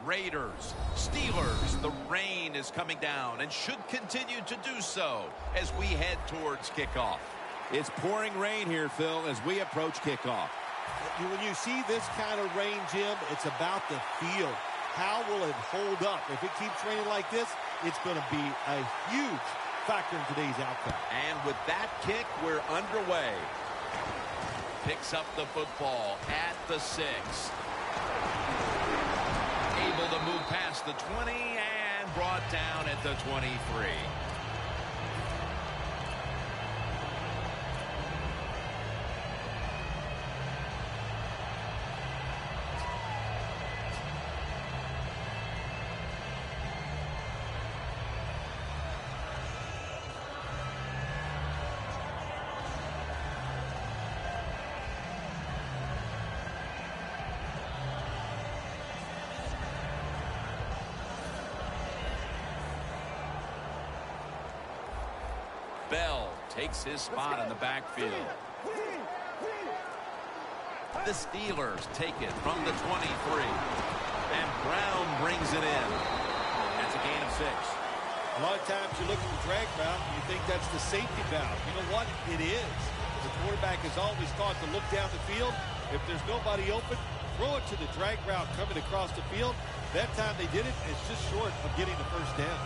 Raiders. Steelers, the rain is coming down and should continue to do so as we head towards kickoff. It's pouring rain here, Phil, as we approach kickoff. When you see this kind of rain, Jim, it's about the field. How will it hold up? If it keeps raining like this, it's going to be a huge factor in today's outcome. And with that kick, we're underway. Picks up the football at the 6. Able to move past the 20 and brought down at the 23. Bell takes his spot in the backfield. The Steelers take it from the 23. And Brown brings it in. That's a gain of 6. A lot of times you look at the drag route and you think that's the safety valve. You know what? It is. The quarterback is always taught to look down the field. If there's nobody open, throw it to the drag route coming across the field. That time they did it. It's just short of getting the first down.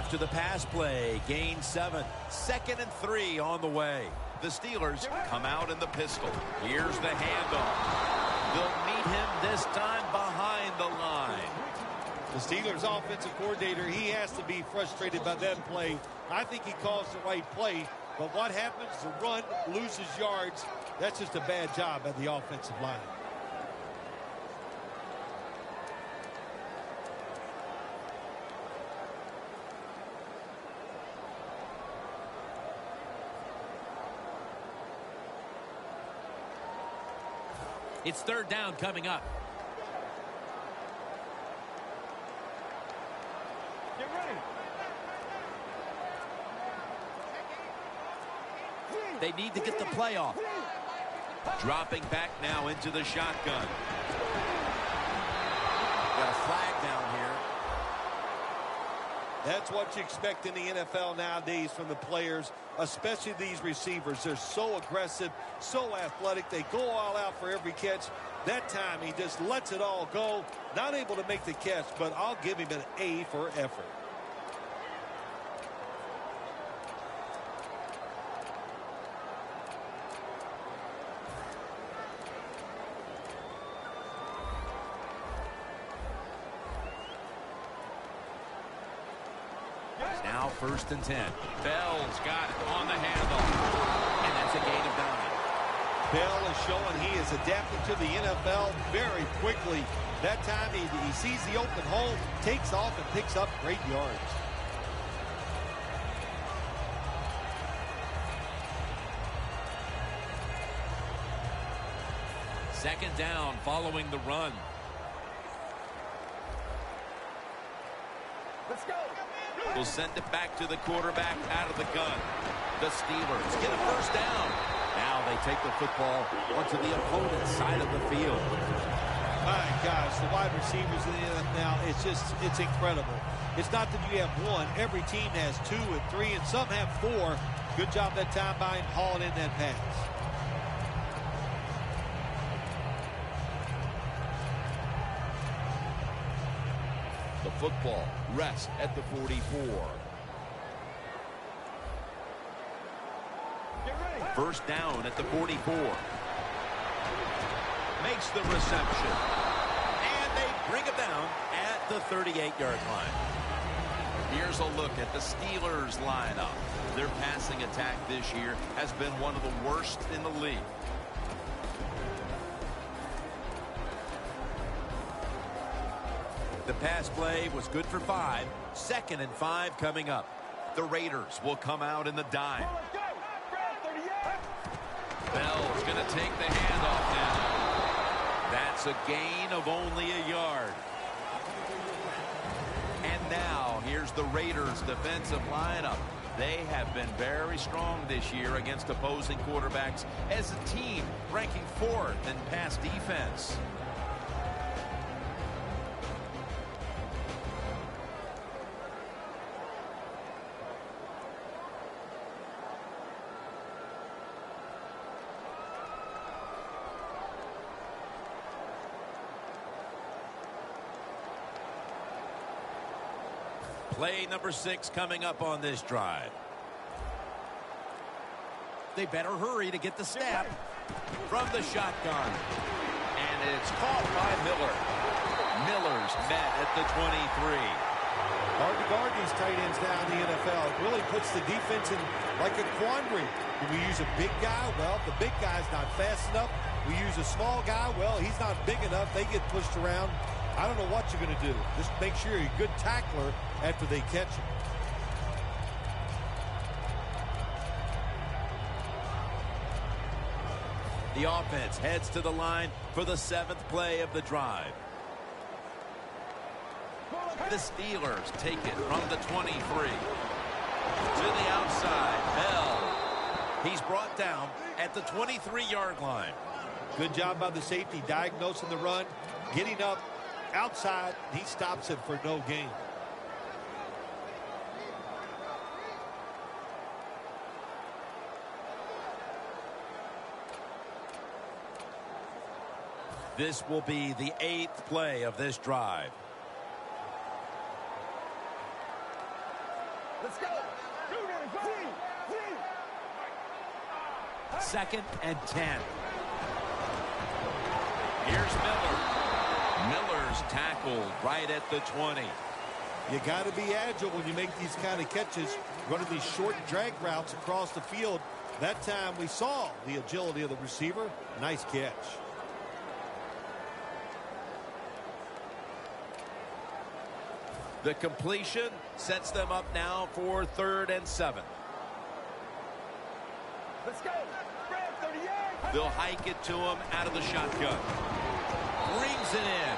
To the pass play, gain 7. 2nd and 3 on the way. The Steelers come out in the pistol. Here's the handoff. They'll meet him this time behind the line. The Steelers offensive coordinator, he has to be frustrated by that play. I think he calls the right play, but what happens? The run loses yards. That's just a bad job by the offensive line. It's 3rd down coming up. Get ready. They need to get the play off. Dropping back now into the shotgun. Got a flag down here. That's what you expect in the NFL nowadays from the players, especially these receivers. They're so aggressive, so athletic. They go all out for every catch. That time he just lets it all go. Not able to make the catch, but I'll give him an A for effort. Now 1st and 10. Bell's got it on the handoff. And that's a gain of 9. Bell is showing he is adapting to the NFL very quickly. That time he sees the open hole, takes off, and picks up great yards. Second down following the run. Let's go. Will send it back to the quarterback out of the gun. The Steelers get a first down. Now they take the football onto the opponent's side of the field. My gosh, the wide receivers in the NFL, it's incredible. It's not that you have one. Every team has 2 and 3, and some have 4. Good job that time by him hauling in that pass. The football rests at the 44. First down at the 44. Makes the reception. And they bring it down at the 38-yard line. Here's a look at the Steelers lineup. Their passing attack this year has been one of the worst in the league. The pass play was good for 5. 2nd and 5 coming up. The Raiders will come out in the dime. Bell's going to take the handoff now. It's a gain of only a yard. And now here's the Raiders defensive lineup. They have been very strong this year against opposing quarterbacks as a team, ranking 4th in pass defense. Play number 6 coming up on this drive. They better hurry to get the snap from the shotgun. And it's caught by Miller. Miller's met at the 23. Hard to guard these tight ends now in the NFL. It really puts the defense in like a quandary. Do we use a big guy? Well, the big guy's not fast enough. We use a small guy. Well, he's not big enough. They get pushed around. I don't know what you're going to do. Just make sure you're a good tackler after they catch him. The offense heads to the line for the 7th play of the drive. The Steelers take it from the 23. To the outside. Bell. He's brought down at the 23-yard line. Good job by the safety diagnosing the run, getting up outside. He stops it for no gain. This will be the 8th play of this drive. Let's go. 2nd and 10. Here's Miller. Miller's tackled right at the 20. You got to be agile when you make these kind of catches, running these short drag routes across the field. That time we saw the agility of the receiver. Nice catch. The completion sets them up now for 3rd and 7. Let's go. 38. They'll hike it to him out of the shotgun. Brings it in.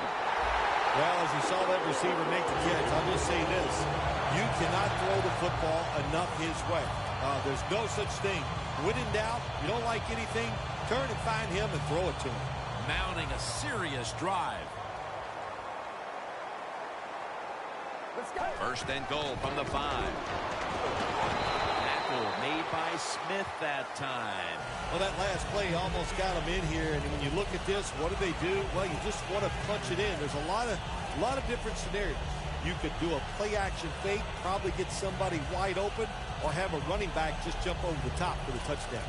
Well, as you saw that receiver make the catch, I'll just say this. You cannot throw the football enough his way. There's no such thing. When in doubt, you don't like anything, turn and find him and throw it to him. Mounting a serious drive. Let's go. 1st and goal from the 5. Tackle made by Smith that time. Well, that last play almost got him in here, and when you look at this, what do they do? Well, you just want to punch it in. There's a lot of different scenarios. You could do a play-action fake, probably get somebody wide open, or have a running back just jump over the top for the touchdown.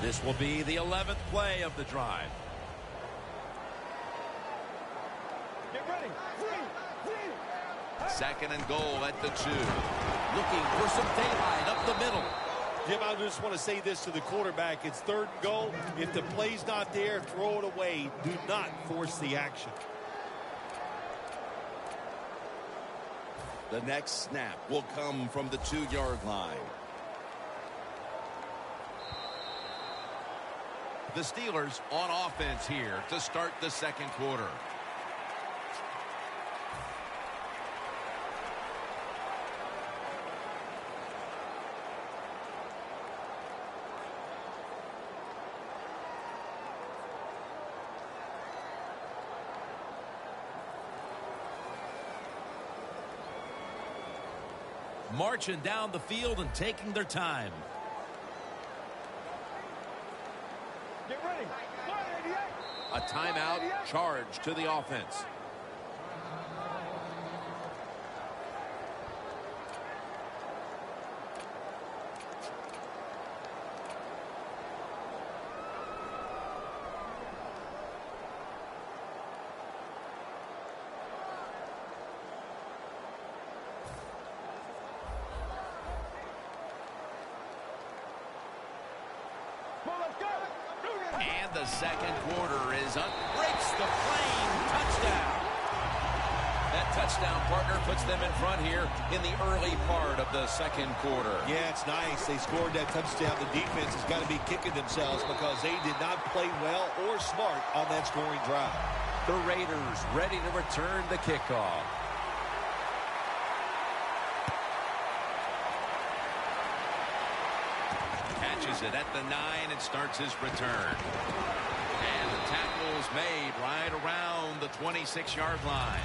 This will be the 11th play of the drive. Get ready. 2nd and goal at the 2. Looking for some daylight up the middle. Jim, I just want to say this to the quarterback. It's 3rd and goal. If the play's not there, throw it away. Do not force the action. The next snap will come from the 2-yard line. The Steelers on offense here to start the 2nd quarter. Marching down the field and taking their time. Get ready. A timeout charge to the offense. And the 2nd quarter is up. Breaks the plane. Touchdown. That touchdown partner puts them in front here in the early part of the second quarter. Yeah, it's nice. They scored that touchdown. The defense has got to be kicking themselves because they did not play well or smart on that scoring drive. The Raiders ready to return the kickoff. Catches it at the 9 and starts his return. And the tackle's made right around the 26-yard line.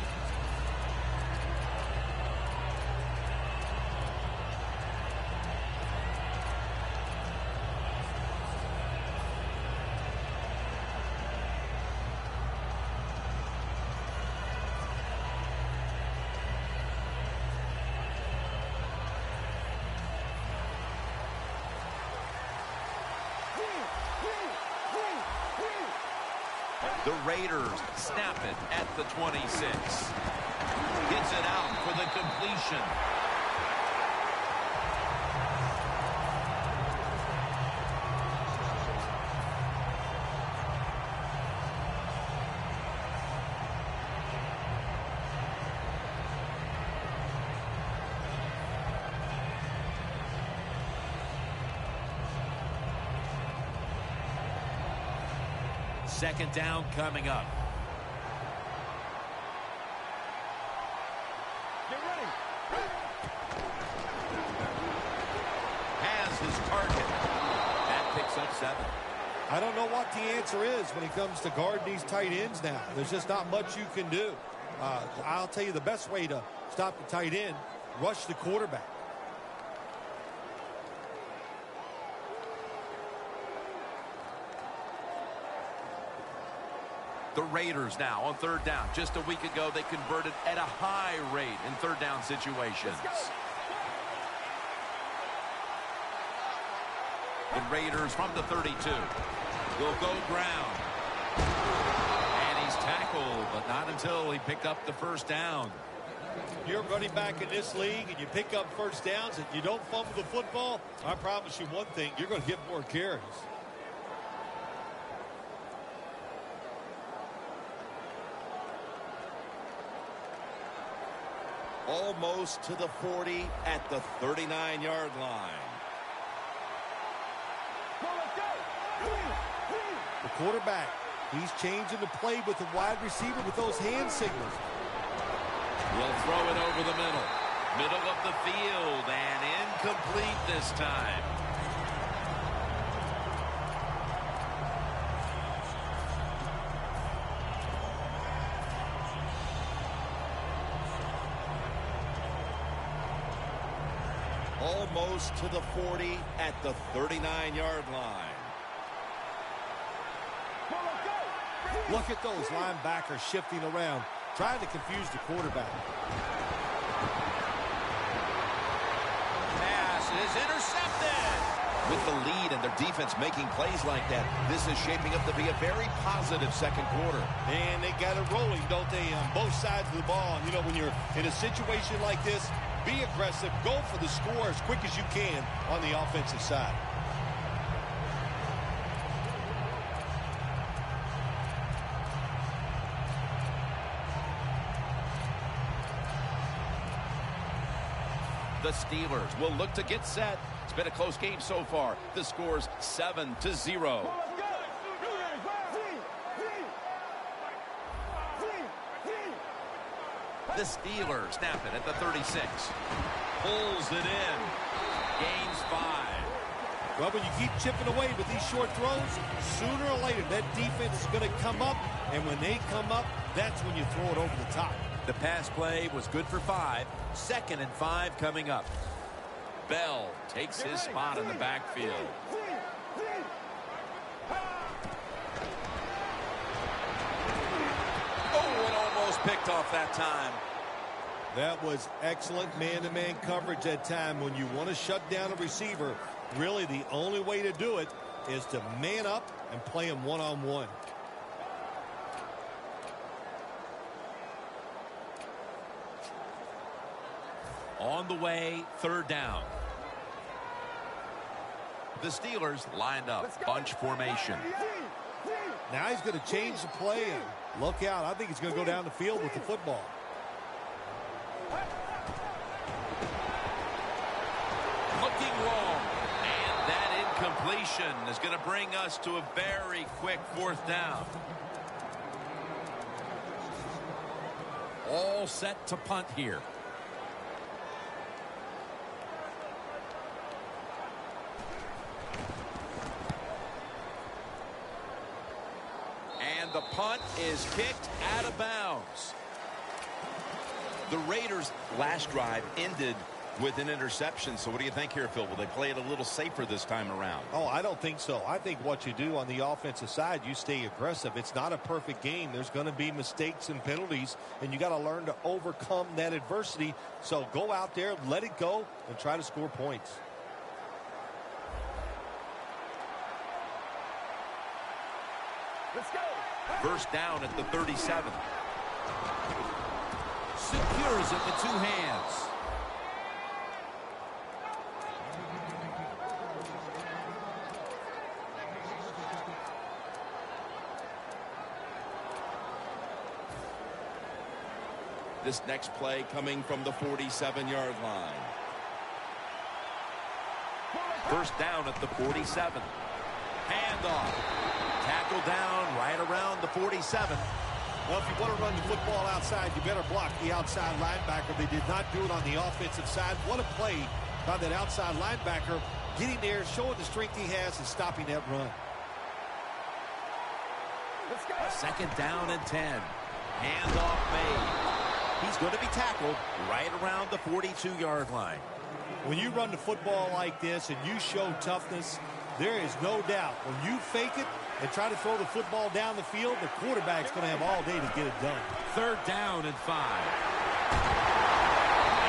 The Raiders snap it at the 26. Gets it out for the completion. Second down coming up. Get ready. Has his target. That picks up 7. I don't know what the answer is when it comes to guarding these tight ends now. There's just not much you can do. I'll tell you the best way to stop the tight end, rush the quarterback. The Raiders now on third down. Just a week ago, they converted at a high rate in third down situations. The Raiders from the 32 will go ground. And he's tackled, but not until he picked up the first down. You're running back in this league and you pick up first downs and you don't fumble the football, I promise you one thing, you're going to get more carries. Almost to the 40 at the 39-yard line. The quarterback, he's changing the play with the wide receiver with those hand signals. Will throw it over the middle. Middle of the field and incomplete this time. Almost to the 40 at the 39-yard line. Look at those linebackers shifting around, trying to confuse the quarterback. Pass is intercepted. With the lead and their defense making plays like that, this is shaping up to be a very positive second quarter. And they got it rolling, don't they, on both sides of the ball. You know, when you're in a situation like this, be aggressive, go for the score as quick as you can on the offensive side. The Steelers will look to get set. It's been a close game so far. The score's 7-0. The Steelers snap it at the 36. Pulls it in. Gains 5. Well, when you keep chipping away with these short throws, sooner or later that defense is going to come up, and when they come up, that's when you throw it over the top. The pass play was good for 5. 2nd and 5 coming up. Bell takes his spot in the backfield. Oh, it almost picked off that time. That was excellent man-to-man coverage that time. When you want to shut down a receiver, really the only way to do it is to man up and play him one-on-one. On the way, third down. The Steelers lined up, bunch formation. Now he's going to change the play and look out. I think he's going to go down the field with the football. completion is going to bring us to a very quick 4th down. All set to punt here. And the punt is kicked out of bounds. The Raiders' last drive ended with an interception. So what do you think here, Phil? Will they play it a little safer this time around? Oh, I don't think so. I think what you do on the offensive side, you stay aggressive. It's not a perfect game. There's going to be mistakes and penalties, and you got to learn to overcome that adversity. So go out there, let it go, and try to score points. Let's go. 1st down at the 37. Secures it with 2 hands. This next play coming from the 47-yard line. 1st down at the 47. Handoff. Tackle down right around the 47. Well, if you want to run the football outside, you better block the outside linebacker. They did not do it on the offensive side. What a play by that outside linebacker, getting there, showing the strength he has, and stopping that run. Let's go. 2nd down and 10. Handoff made. He's going to be tackled right around the 42-yard line. When you run the football like this and you show toughness, there is no doubt when you fake it and try to throw the football down the field, the quarterback's going to have all day to get it done. 3rd down and 5.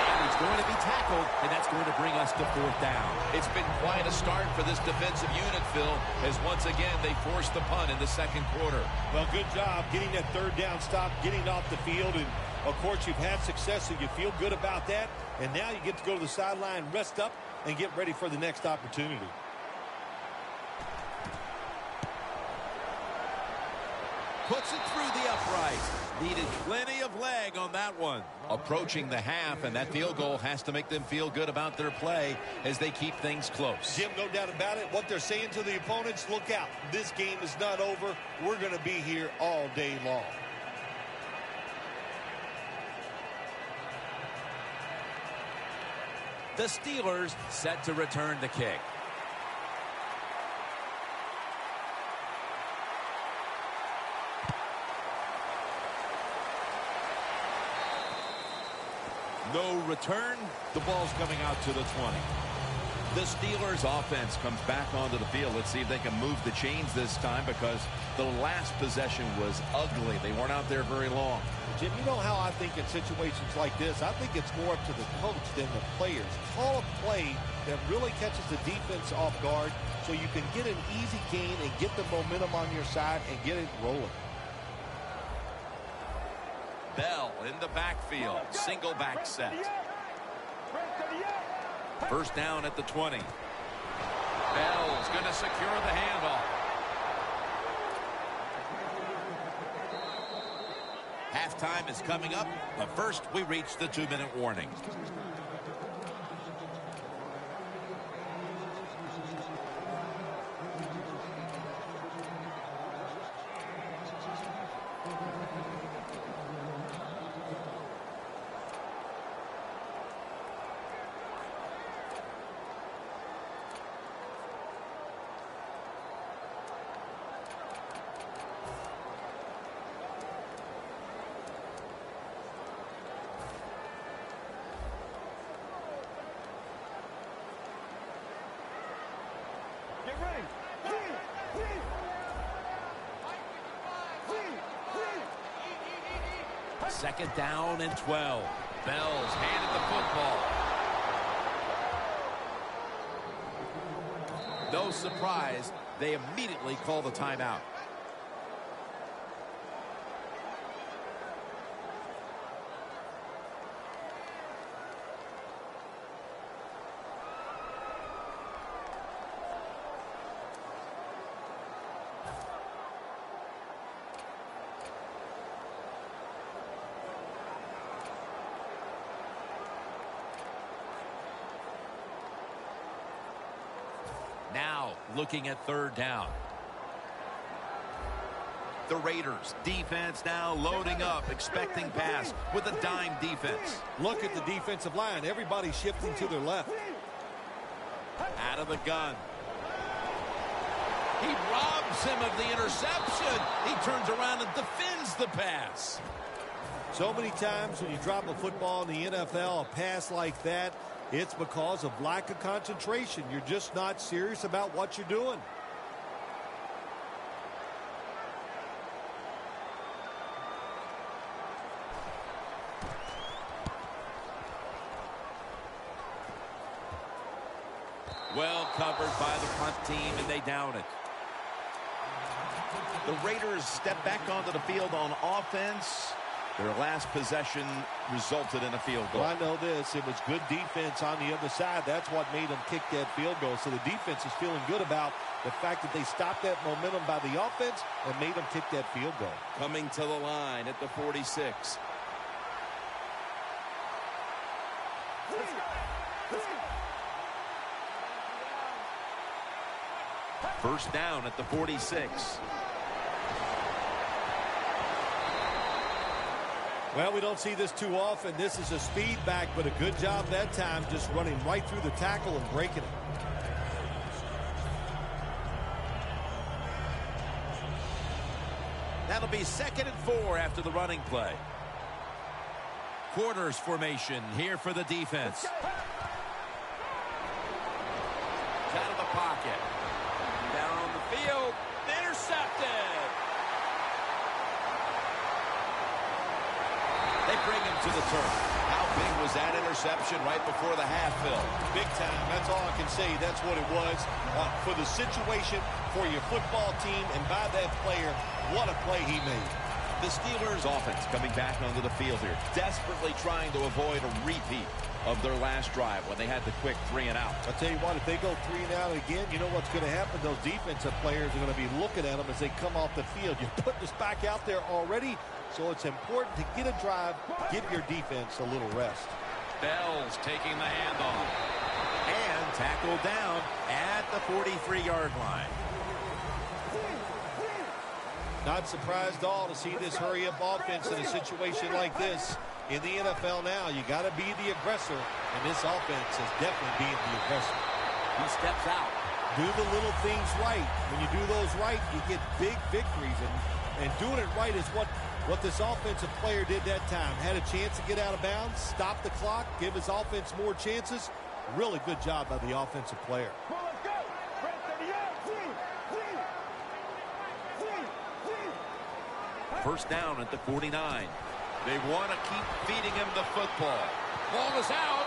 And he's going to be tackled, and that's going to bring us to 4th down. It's been quite a start for this defensive unit, Phil, as once again they forced the punt in the 2nd quarter. Well, good job getting that 3rd down stop, getting off the field, and of course you've had success, so you feel good about that, and now you get to go to the sideline, rest up, and get ready for the next opportunity. Puts it through the upright. Needed plenty of leg on that one. Approaching the half, and that field goal has to make them feel good about their play as they keep things close. Jim, no doubt about it. What they're saying to the opponents, look out. This game is not over. We're going to be here all day long. The Steelers set to return the kick. No return. The ball's coming out to the 20. The Steelers offense comes back onto the field. Let's see if they can move the chains this time, because the last possession was ugly. They weren't out there very long. Jim, you know how I think in situations like this, I think it's more up to the coach than the players. Call a play that really catches the defense off guard so you can get an easy gain and get the momentum on your side and get it rolling. Bell in the backfield. Single back set. 1st down at the 20. Bell's going to secure the handoff. Halftime is coming up, but first we reach the 2-minute warning. Get ready. 2nd down and 12. Bell's handed the football. No surprise, they immediately call the timeout. Now looking at third down. The Raiders defense now loading up, expecting pass with a dime defense. Look at the defensive line. Everybody's shifting to their left. Out of the gun. He robs him of the interception. He turns around and defends the pass. So many times when you drop a football in the NFL, a pass like that, it's because of lack of concentration. You're just not serious about what you're doing. Well covered by the punt team, and they down it. The Raiders step back onto the field on offense. Their last possession resulted in a field goal. Well, I know this. It was good defense on the other side. That's what made them kick that field goal. So the defense is feeling good about the fact that they stopped that momentum by the offense and made them kick that field goal. Coming to the line at the 46. First down at the 46. Well, we don't see this too often. This is a speed back, but a good job that time just running right through the tackle and breaking it. That'll be 2nd and 4 after the running play. Quarters formation here for the defense. Out of the pocket. Down the field. Intercepted. They bring him to the turf. How big was that interception right before the half, Phil? Big time. That's all I can say. That's what it was. For the situation, for your football team, and by that player, what a play he made. The Steelers offense coming back onto the field here, desperately trying to avoid a repeat of their last drive when they had the quick 3 and out. I'll tell you what, if they go 3 and out again, you know what's going to happen? Those defensive players are going to be looking at them as they come off the field. You're putting this back out there already, so it's important to get a drive, give your defense a little rest. Bell's taking the handoff. And tackled down at the 43-yard line. Not surprised at all to see this hurry-up offense in a situation like this. In the NFL now, you got to be the aggressor, and this offense is definitely being the aggressor. He steps out. Do the little things right. When you do those right, you get big victories, and doing it right is what this offensive player did that time. Had a chance to get out of bounds, stop the clock, give his offense more chances. Really good job by the offensive player. First down at the 49. They want to keep feeding him the football. Ball is out.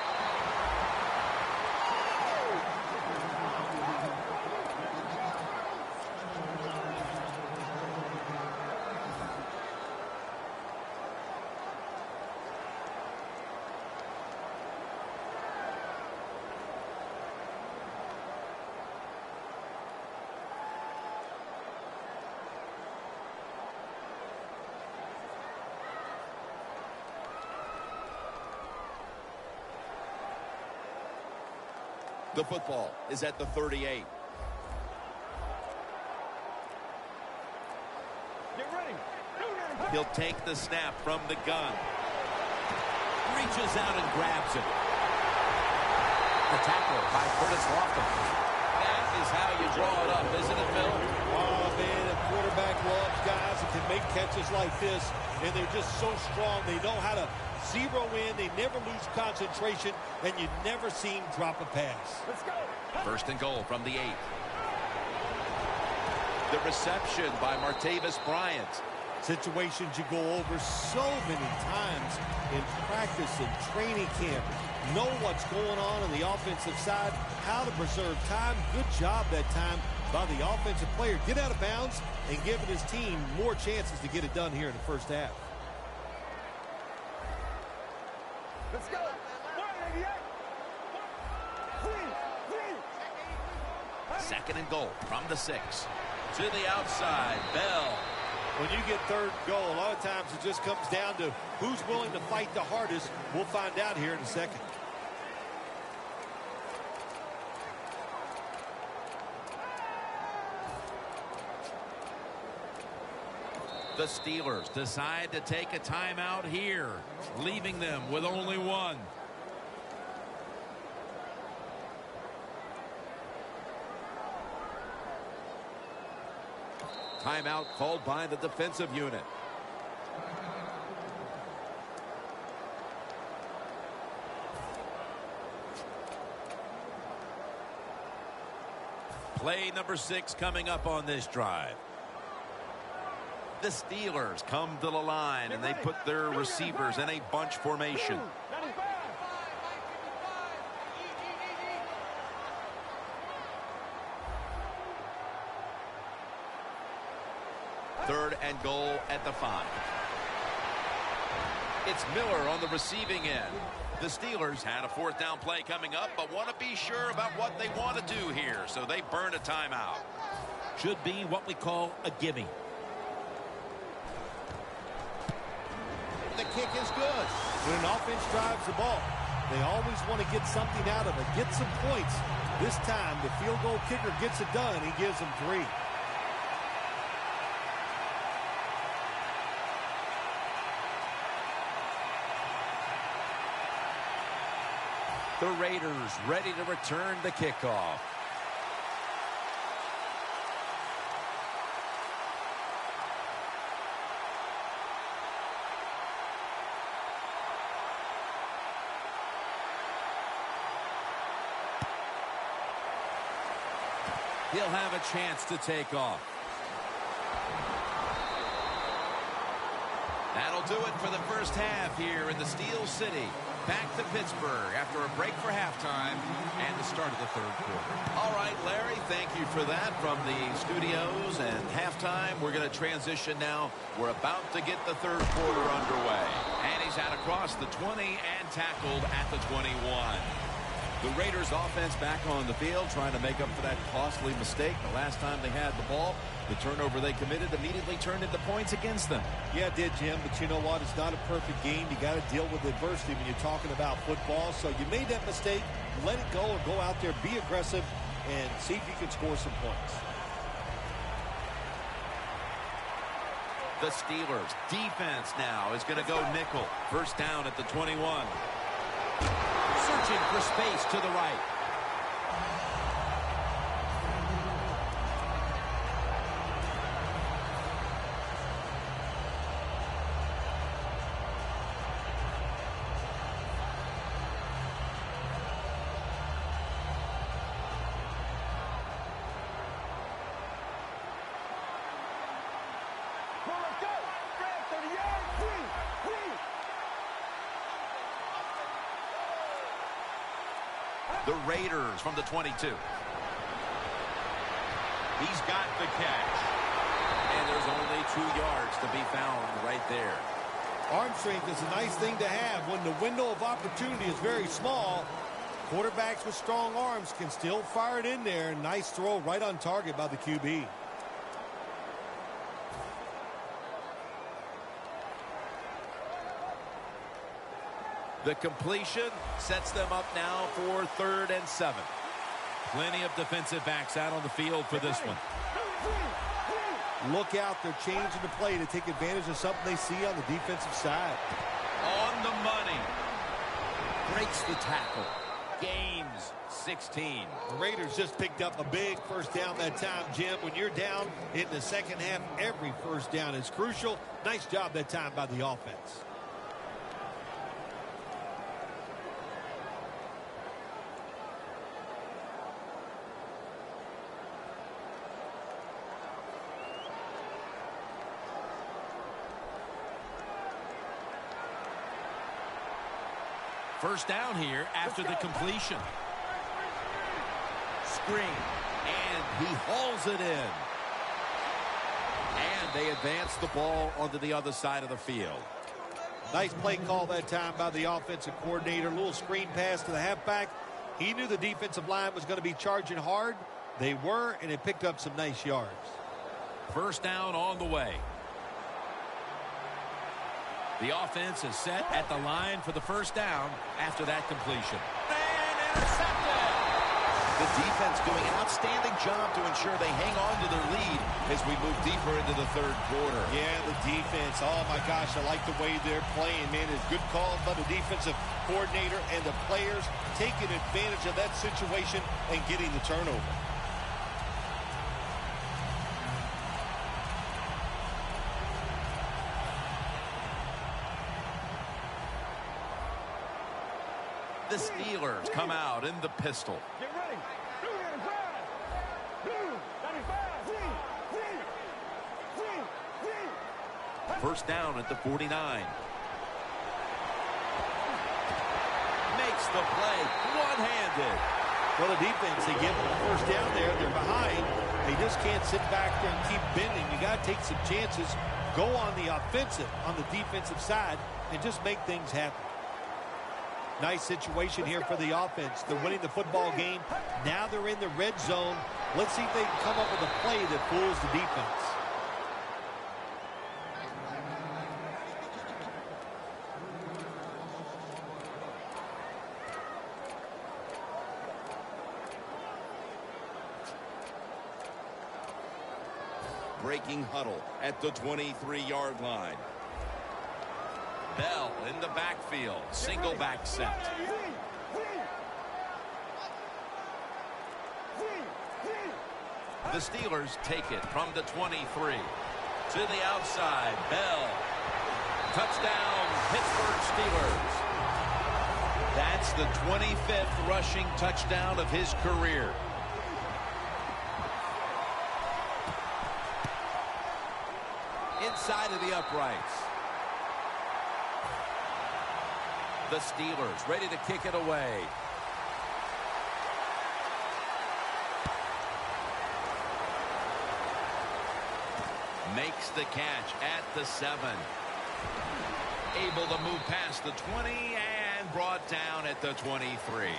The football is at the 38. Get ready. He'll take the snap from the gun. Reaches out and grabs it. The tackle by Curtis Lofton. That is how you draw it up, isn't it, Phil? Oh, man, a quarterback loves guys that can make catches like this, and they're just so strong. They know how to zero in. They never lose concentration, and you never see him drop a pass. Let's go. First and goal from the 8. The reception by Martavis Bryant. Situations you go over so many times in practice and training camp. Know what's going on the offensive side, how to preserve time. Good job that time by the offensive player. Get out of bounds and giving his team more chances to get it done here in the first half. Let's go. 188. 2nd and goal from the 6. To the outside, Bell. When you get third goal, a lot of times it just comes down to who's willing to fight the hardest. We'll find out here in a second. The Steelers decide to take a timeout here, leaving them with only one. Timeout called by the defensive unit. Play number 6 coming up on this drive. The Steelers come to the line, and they put their receivers in a bunch formation. Third and goal at the 5. It's Miller on the receiving end. The Steelers had a 4th down play coming up, but want to be sure about what they want to do here, so they burn a timeout. Should be what we call a gimme. The kick is good. When an offense drives the ball, they always want to get something out of it, get some points. This time, the field goal kicker gets it done. He gives them 3. The Raiders ready to return the kickoff. He'll have a chance to take off. That'll do it for the first half here in the Steel City. Back to Pittsburgh after a break for halftime and the start of the 3rd quarter. All right, Larry, thank you for that from the studios and halftime. We're going to transition now. We're about to get the 3rd quarter underway. And he's out across the 20 and tackled at the 21. The Raiders offense back on the field trying to make up for that costly mistake. The last time they had the ball, the turnover they committed immediately turned into points against them. Yeah, it did, Jim, but you know what? It's not a perfect game. You got to deal with adversity when you're talking about football. So you made that mistake, let it go, or go out there, be aggressive, and see if you can score some points. The Steelers defense now is going to go nickel. First down at the 21. Searching for space to the right. The Raiders from the 22. He's got the catch. And there's only 2 yards to be found right there. Arm strength is a nice thing to have when the window of opportunity is very small. Quarterbacks with strong arms can still fire it in there. Nice throw right on target by the QB. The completion sets them up now for 3rd and 7. Plenty of defensive backs out on the field for this one. Look out, they're changing the play to take advantage of something they see on the defensive side. On the money. Breaks the tackle. Gains 16. The Raiders just picked up a big first down that time, Jim. When you're down in the second half, every first down is crucial. Nice job that time by the offense. First down here after the completion. Screen. And he hauls it in. And they advance the ball onto the other side of the field. Nice play call that time by the offensive coordinator. A little screen pass to the halfback. He knew the defensive line was going to be charging hard. They were, and it picked up some nice yards. First down on the way. The offense is set at the line for the first down after that completion. And intercepted! The defense doing an outstanding job to ensure they hang on to their lead as we move deeper into the third quarter. Yeah, the defense. Oh, my gosh, I like the way they're playing, man. It's good calls by the defensive coordinator and the players taking advantage of that situation and getting the turnover. The Steelers come out in the pistol. Get ready. First down at the 49. Makes the play one-handed. Well, the defense, they give them the first down there. They're behind. They just can't sit back there and keep bending. You got to take some chances. Go on the offensive, on the defensive side, and just make things happen. Nice situation here for the offense. They're winning the football game. Now they're in the red zone. Let's see if they can come up with a play that fools the defense. Breaking huddle at the 23-yard line. Bell in the backfield. Single back set. The Steelers take it from the 23. To the outside. Bell. Touchdown, Pittsburgh Steelers. That's the 25th rushing touchdown of his career. Inside of the uprights. The Steelers ready to kick it away. Makes the catch at the 7. Able to move past the 20 and brought down at the 23.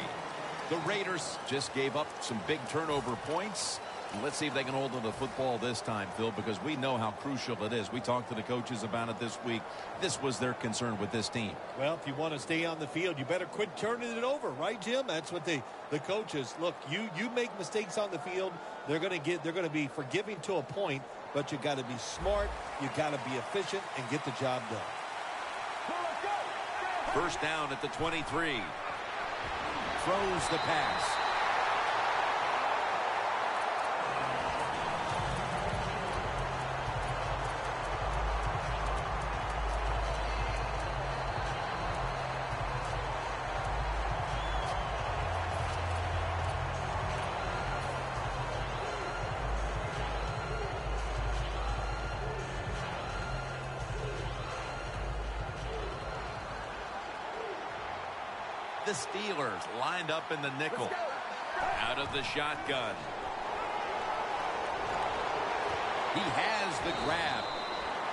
The Raiders just gave up some big turnover points. Let's see if they can hold on to the football this time, Phil, because we know how crucial it is. We talked to the coaches about it this week. This was their concern with this team. Well, if you want to stay on the field, you better quit turning it over, right, Jim? That's what the coaches look. You make mistakes on the field, they're going to be forgiving to a point, but you got to be smart, you got to be efficient, and get the job done. First down at the 23. Throws the pass. The Steelers lined up in the nickel. Out of the shotgun. He has the grab.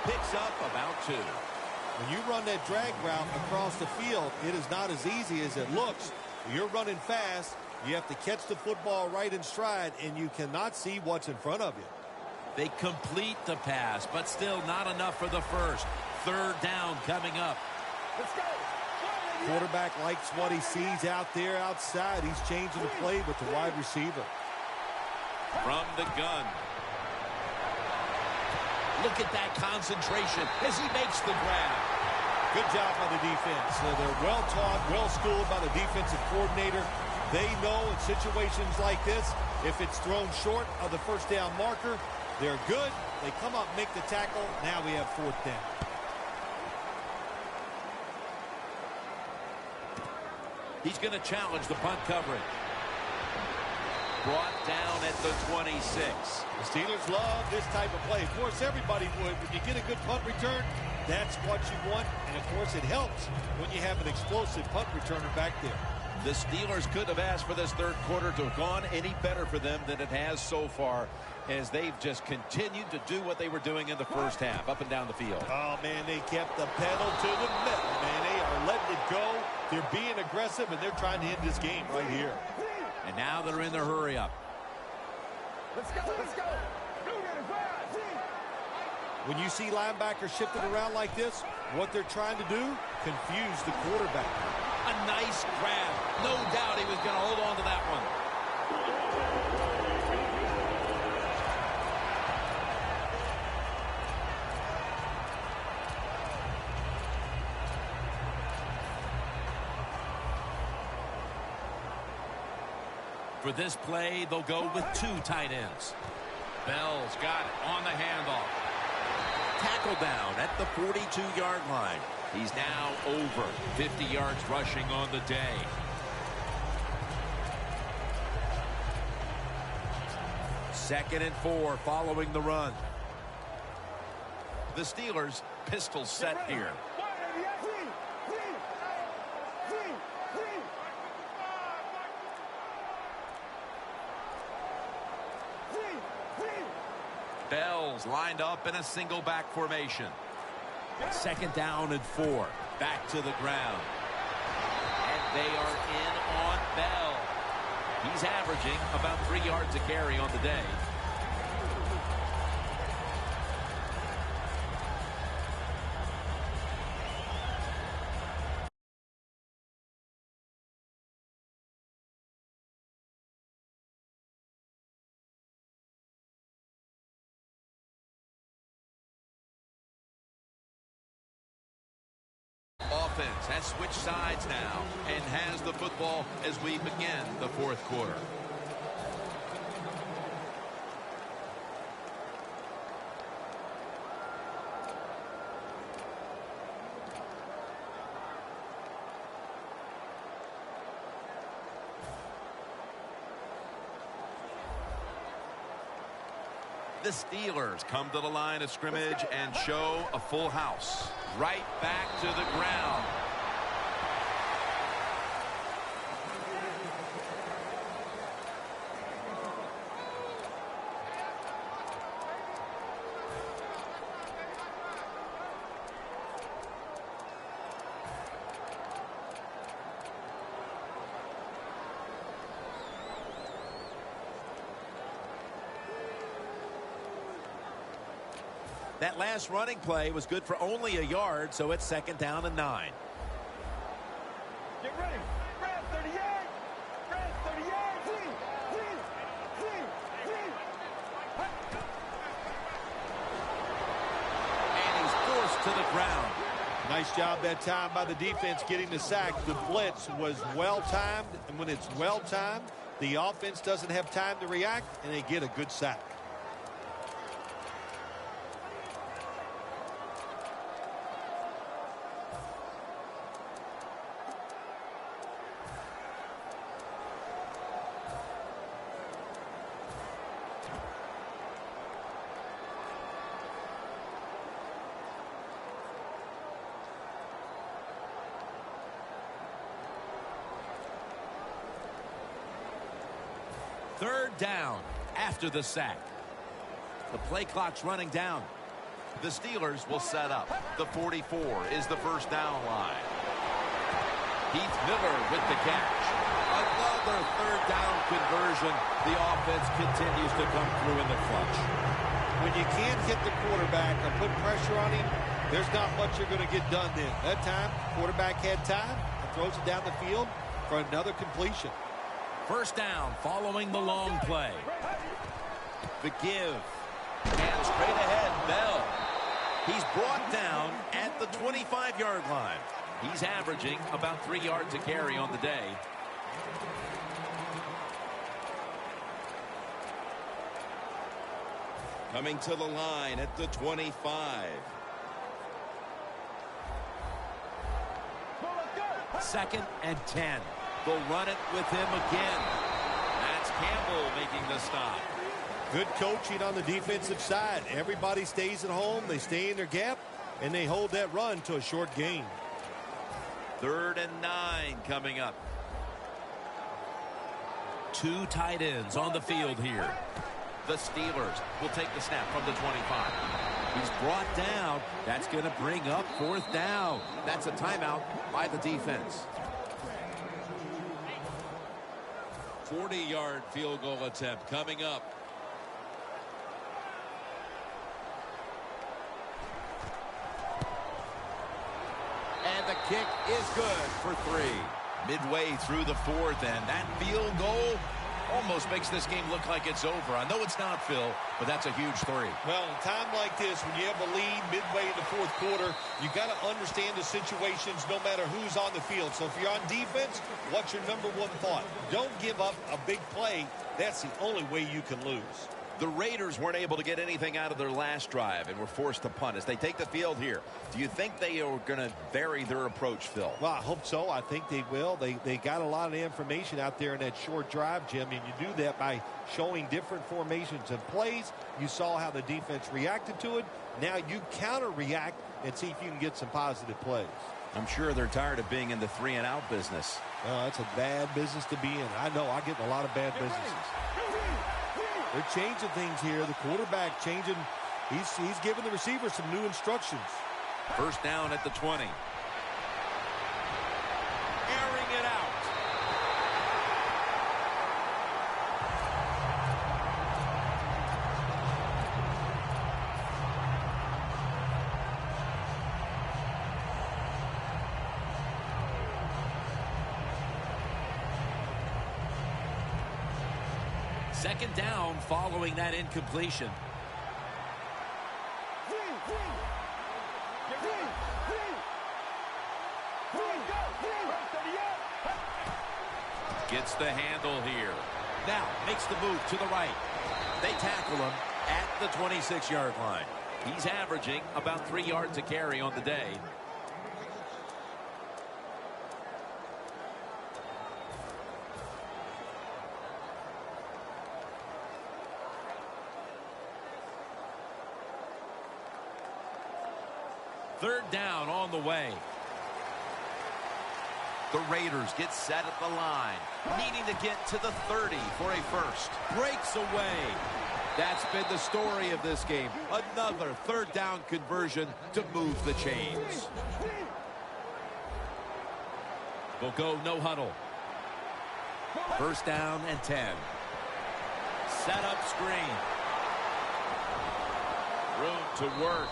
Picks up about 2. When you run that drag route across the field, it is not as easy as it looks. When you're running fast, you have to catch the football right in stride, and you cannot see what's in front of you. They complete the pass, but still not enough for the first. Third down coming up. Let's go. Quarterback likes what he sees out there outside. He's changing the play with the wide receiver. From the gun. Look at that concentration as he makes the grab. Good job by the defense. They're well taught, well schooled by the defensive coordinator. They know in situations like this, if it's thrown short of the first down marker, they're good. They come up, make the tackle. Now we have fourth down. He's going to challenge the punt coverage. Brought down at the 26. The Steelers love this type of play. Of course, everybody would. When you get a good punt return, that's what you want. And, of course, it helps when you have an explosive punt returner back there. The Steelers could have asked for this third quarter to have gone any better for them than it has so far, as they've just continued to do what they were doing in the first half, up and down the field. Oh, man, they kept the pedal to the metal, man. They are letting it go. They're being aggressive, and they're trying to end this game right here. And now they're in the hurry-up. Let's go. Let's go. When you see linebackers shifting around like this, what they're trying to do, confuse the quarterback. A nice grab. No doubt he was going to hold on to that one. For this play, they'll go with 2 tight ends. Bell's got it on the handoff. Tackle down at the 42-yard line. He's now over 50 yards rushing on the day. Second and 4 following the run. The Steelers pistol set here. Bell's lined up in a single back formation. Second down and 4. Back to the ground. And they are in on Bell. He's averaging about 3 yards a carry on the day. Offense has switched sides now and has the football as we begin the fourth quarter. The Steelers come to the line of scrimmage and show a full house. Right back to the ground. That last running play was good for only a yard, so it's second down and 9. Get ready. Grab 38. Grab 38. And he's forced to the ground. Nice job that time by the defense getting the sack. The blitz was well-timed, and when it's well-timed, the offense doesn't have time to react, and they get a good sack. Third down after the sack. The play clock's running down. The Steelers will set up. The 44 is the first down line. Heath Miller with the catch. Another third down conversion. The offense continues to come through in the clutch. When you can't hit the quarterback or put pressure on him, there's not much you're going to get done then. That time, quarterback had time and throws it down the field for another completion. First down following the long play. The give. And straight ahead, Bell. He's brought down at the 25-yard line. He's averaging about 3 yards a carry on the day. Coming to the line at the 25. Second and 10. They'll run it with him again. That's Campbell making the stop. Good coaching on the defensive side. Everybody stays at home. They stay in their gap, and they hold that run to a short gain. 3rd and 9 coming up. 2 tight ends on the field here. The Steelers will take the snap from the 25. He's brought down. That's going to bring up 4th down. That's a timeout by the defense. 40-yard field goal attempt coming up. And the kick is good for 3. Midway through the 4th, and that field goal almost makes this game look like it's over. I know it's not, Phil, but that's a huge 3. Well, in a time like this, when you have a lead midway in the fourth quarter, you got to understand the situations no matter who's on the field. So if you're on defense, what's your number one thought? Don't give up a big play. That's the only way you can lose. The Raiders weren't able to get anything out of their last drive and were forced to punt as they take the field here. Do you think they are going to vary their approach, Phil? Well, I hope so. I think they will. They got a lot of information out there in that short drive, Jim, and you do that by showing different formations and plays. You saw how the defense reacted to it. Now you counter-react and see if you can get some positive plays. I'm sure they're tired of being in the 3-and-out business. Well, that's a bad business to be in. I know. I get in a lot of bad businesses. They're changing things here. The quarterback changing. He's giving the receiver some new instructions. First down at the 20. Airing it out. Second down following that incompletion. Gets the handle here. Now makes the move to the right. They tackle him at the 26-yard line. He's averaging about 3 yards a carry on the day. Third down on the way. The Raiders get set at the line, needing to get to the 30 for a first. Breaks away. That's been the story of this game. Another third down conversion to move the chains. We'll go no huddle. First down and 10. Set up screen. Room to work.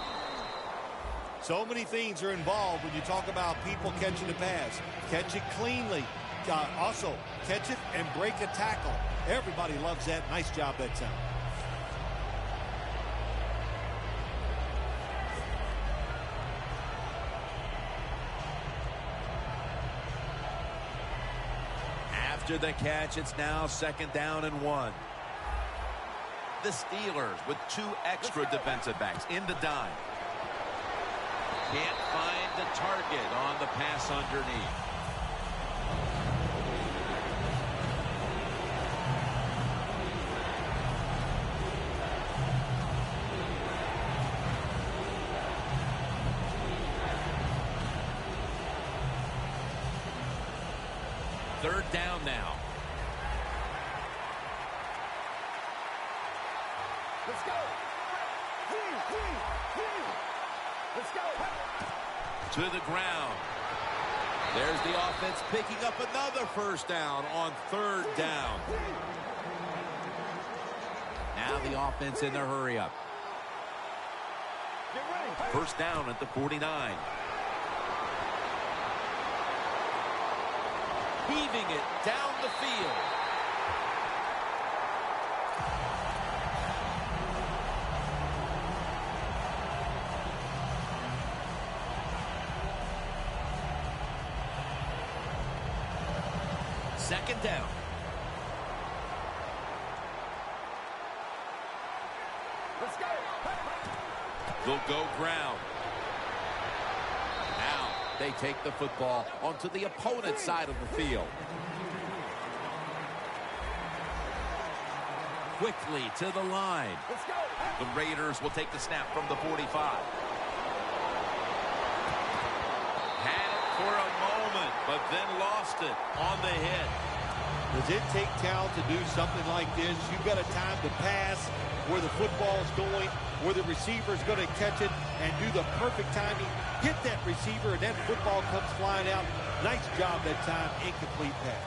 So many things are involved when you talk about people catching the pass. Catch it cleanly. Also, catch it and break a tackle. Everybody loves that. Nice job that time. After the catch, it's now second down and 1. The Steelers with 2 extra defensive backs in the dime. Can't find the target on the pass underneath. Third down now. Let's go. Let's go. To the ground. There's the offense picking up another first down on third down. Now the offense in their hurry up. First down at the 49. Heaving it down the field. Second down. Let's go. They'll go ground. Now they take the football onto the opponent's side of the field. Quickly to the line. Let's go. The Raiders will take the snap from the 45. Had it for a moment, but then lost it on the hit. Does it take talent to do something like this? You've got a time to pass where the football is going, where the receiver is going to catch it and do the perfect timing. Hit that receiver and that football comes flying out. Nice job that time. Incomplete pass.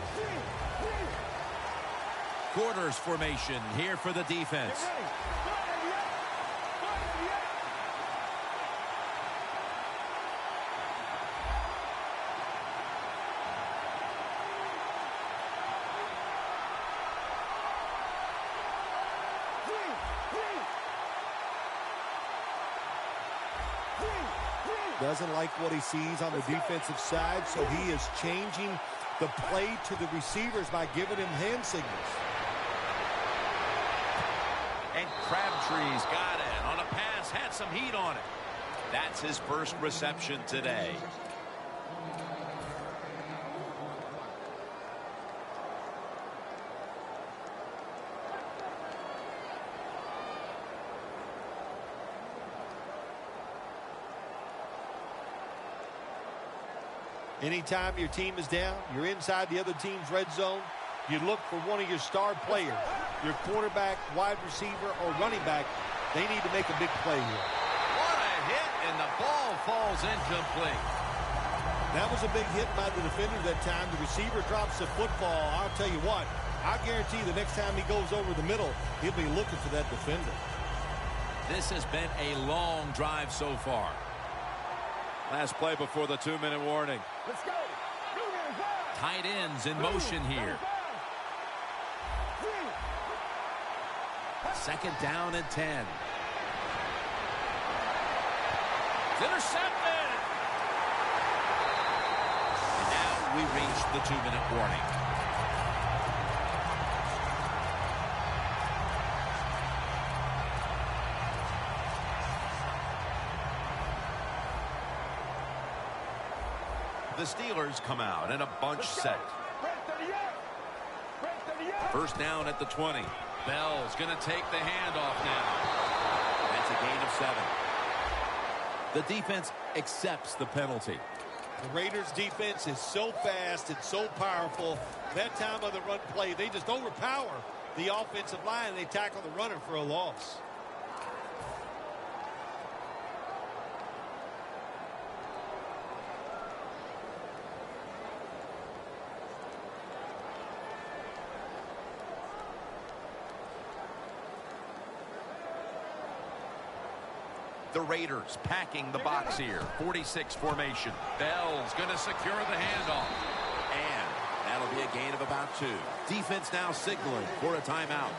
Quarters formation here for the defense. doesn't like what he sees on the defensive side, so he is changing the play to the receivers by giving him hand signals. And Crabtree's got it on a pass, had some heat on it. That's his first reception today. Anytime your team is down, you're inside the other team's red zone, you look for one of your star players, your quarterback, wide receiver, or running back. They need to make a big play here. What a hit, and the ball falls incomplete. That was a big hit by the defender that time. The receiver drops the football. I'll tell you what, I guarantee the next time he goes over the middle, he'll be looking for that defender. This has been a long drive so far. Last play before the 2-minute warning. Let's go. Tight ends in motion here. Second down and 10. It's intercepted. And now we reach the 2-minute warning. The Steelers come out in a bunch set. First down at the 20. Bell's going to take the handoff now. That's a gain of 7. The defense accepts the penalty. The Raiders' defense is so fast and so powerful. That time on the run play, they just overpower the offensive line, and they tackle the runner for a loss. The Raiders packing the box here. 46 formation. Bell's going to secure the handoff. And that'll be a gain of about 2. Defense now signaling for a timeout.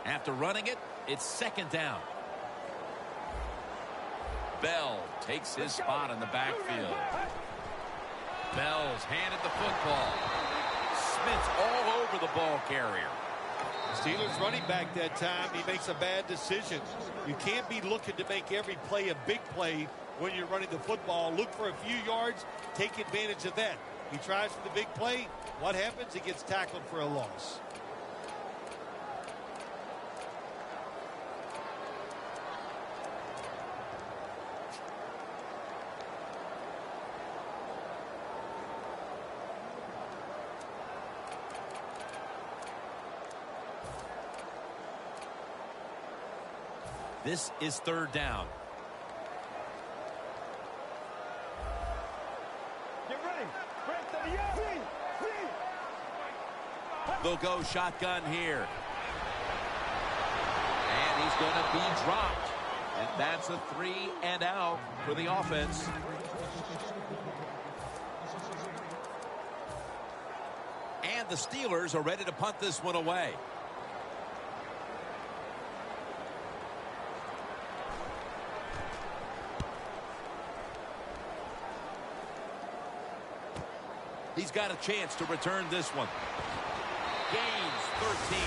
After running it, it's second down. Bell takes his spot in the backfield. Bell's handed the football. Smith's all over the ball carrier. Steelers running back that time, he makes a bad decision. You can't be looking to make every play a big play when you're running the football. Look for a few yards, take advantage of that. He tries for the big play. What happens? He gets tackled for a loss. This is third down. Get ready. They'll go shotgun here. And he's going to be dropped. And that's a 3 and out for the offense. And the Steelers are ready to punt this one away. He's got a chance to return this one. Gains 13.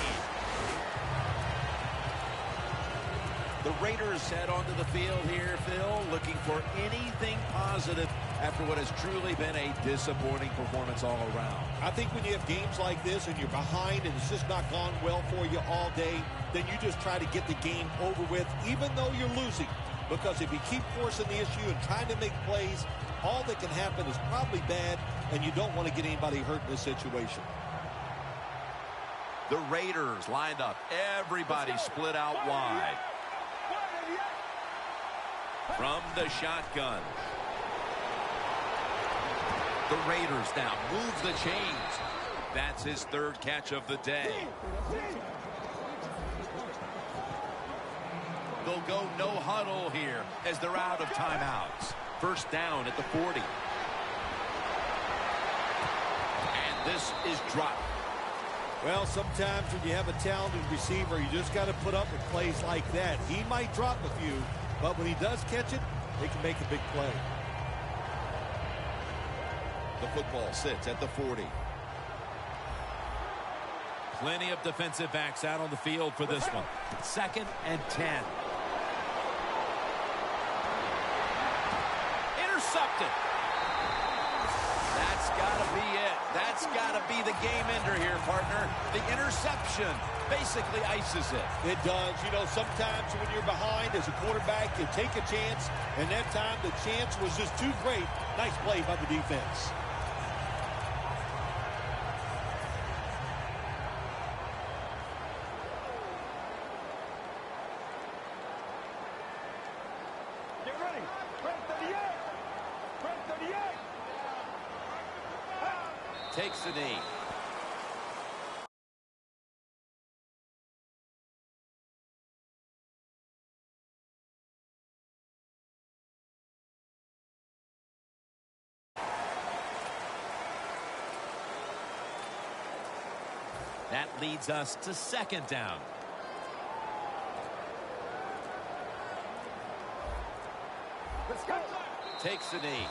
The Raiders head onto the field here, Phil, looking for anything positive after what has truly been a disappointing performance all around. I think when you have games like this and you're behind and it's just not gone well for you all day, then you just try to get the game over with, even though you're losing. Because if you keep forcing the issue and trying to make plays, all that can happen is probably bad, and you don't want to get anybody hurt in this situation. The Raiders lined up. Everybody split out wide. From the shotgun. The Raiders now move the chains. That's his third catch of the day. They'll go no huddle here as they're out of timeouts. First down at the 40. And this is dropped. Well, sometimes when you have a talented receiver, you just got to put up with plays like that. He might drop a few, but when he does catch it, he can make a big play. The football sits at the 40. Plenty of defensive backs out on the field for this one. 2nd and 10. Intercepted. That's got to be it. That's got to be the game ender here, partner. The interception basically ices it. It does. You know, sometimes when you're behind as a quarterback, you take a chance, and that time the chance was just too great. Nice play by the defense. Get ready. Break 38. Break 38. Takes the knee. That leads us to 2nd down. Let's go. Takes the knee.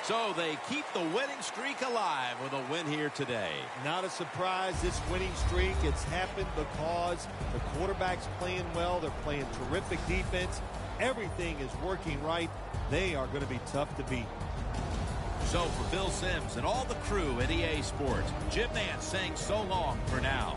So they keep the winning streak alive with a win here today. Not a surprise, this winning streak. It's happened because the quarterback's playing well. They're playing terrific defense. Everything is working right. They are going to be tough to beat. So for Bill Sims and all the crew at EA Sports, Jim Nance saying so long for now.